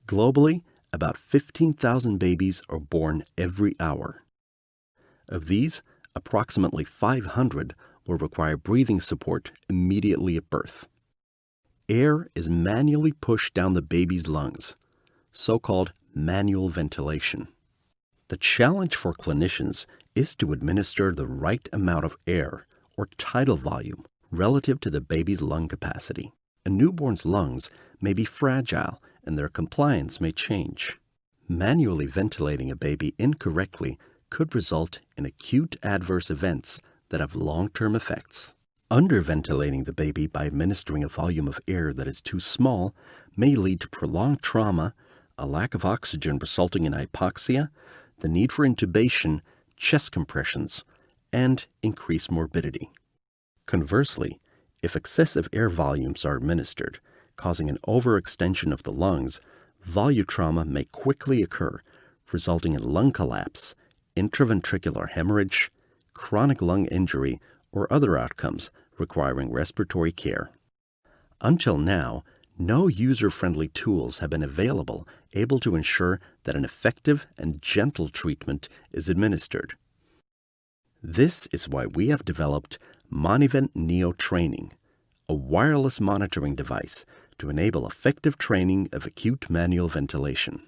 Globally, about 15,000 babies are born every hour. Of these, approximately 500 will require breathing support immediately at birth. Air is manually pushed down the baby's lungs, so-called manual ventilation. The challenge for clinicians is to administer the right amount of air, or tidal volume, relative to the baby's lung capacity. A newborn's lungs may be fragile and their compliance may change. Manually ventilating a baby incorrectly could result in acute adverse events that have long-term effects. Underventilating the baby by administering a volume of air that is too small may lead to prolonged trauma, a lack of oxygen resulting in hypoxia, the need for intubation, chest compressions, and increased morbidity. Conversely, if excessive air volumes are administered, causing an overextension of the lungs, volutrauma may quickly occur, resulting in lung collapse, intraventricular hemorrhage, chronic lung injury, or other outcomes requiring respiratory care. Until now, no user-friendly tools have been available able to ensure that an effective and gentle treatment is administered. This is why we have developed Monivent Neo Training, a wireless monitoring device to enable effective training of acute manual ventilation.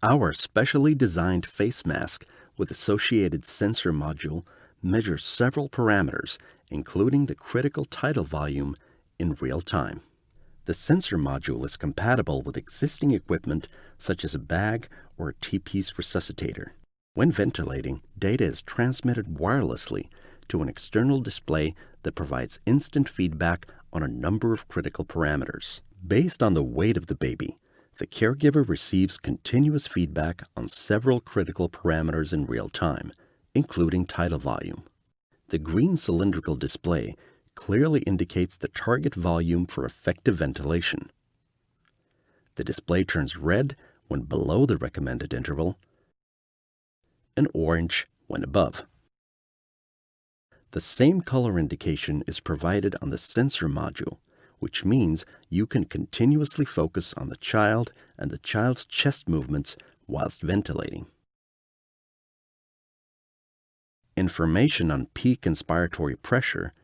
Our specially designed face mask with associated sensor module measures several parameters, including the critical tidal volume, in real time. The sensor module is compatible with existing equipment such as a bag or a T-piece resuscitator. When ventilating, data is transmitted wirelessly to an external display that provides instant feedback on a number of critical parameters. Based on the weight of the baby, the caregiver receives continuous feedback on several critical parameters in real time, including tidal volume. The green cylindrical display clearly indicates the target volume for effective ventilation. The display turns red when below the recommended interval and orange when above. The same color indication is provided on the sensor module, which means you can continuously focus on the child and the child's chest movements whilst ventilating. Information on peak inspiratory pressure,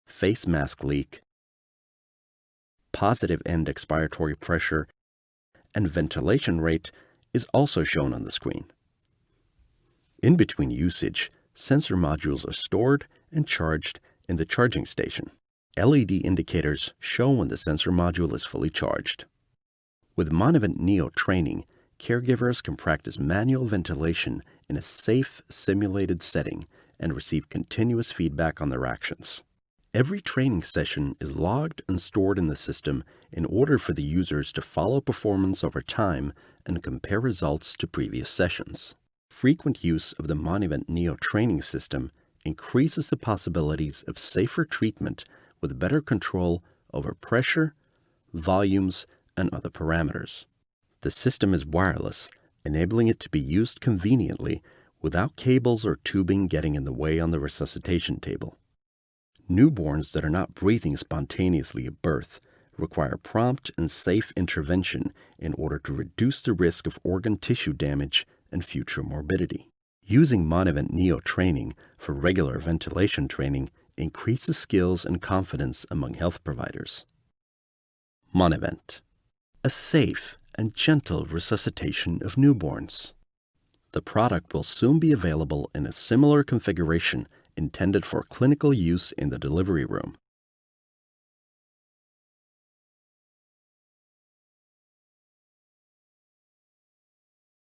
face mask leak, positive end expiratory pressure, and ventilation rate is also shown on the screen. In between usage, sensor modules are stored and charged in the charging station. LED indicators show when the sensor module is fully charged. With Monivent Neo Training, caregivers can practice manual ventilation in a safe, simulated setting and receive continuous feedback on their actions. Every training session is logged and stored in the system in order for the users to follow performance over time and compare results to previous sessions. Frequent use of the Monivent Neo Training system increases the possibilities of safer treatment with better control over pressure, volumes, and other parameters. The system is wireless, enabling it to be used conveniently without cables or tubing getting in the way on the resuscitation table. Newborns that are not breathing spontaneously at birth require prompt and safe intervention in order to reduce the risk of organ tissue damage and future morbidity. Using Monivent Neo Training for regular ventilation training increases skills and confidence among health providers. Monivent, a safe and gentle resuscitation of newborns. The product will soon be available in a similar configuration intended for clinical use in the delivery room.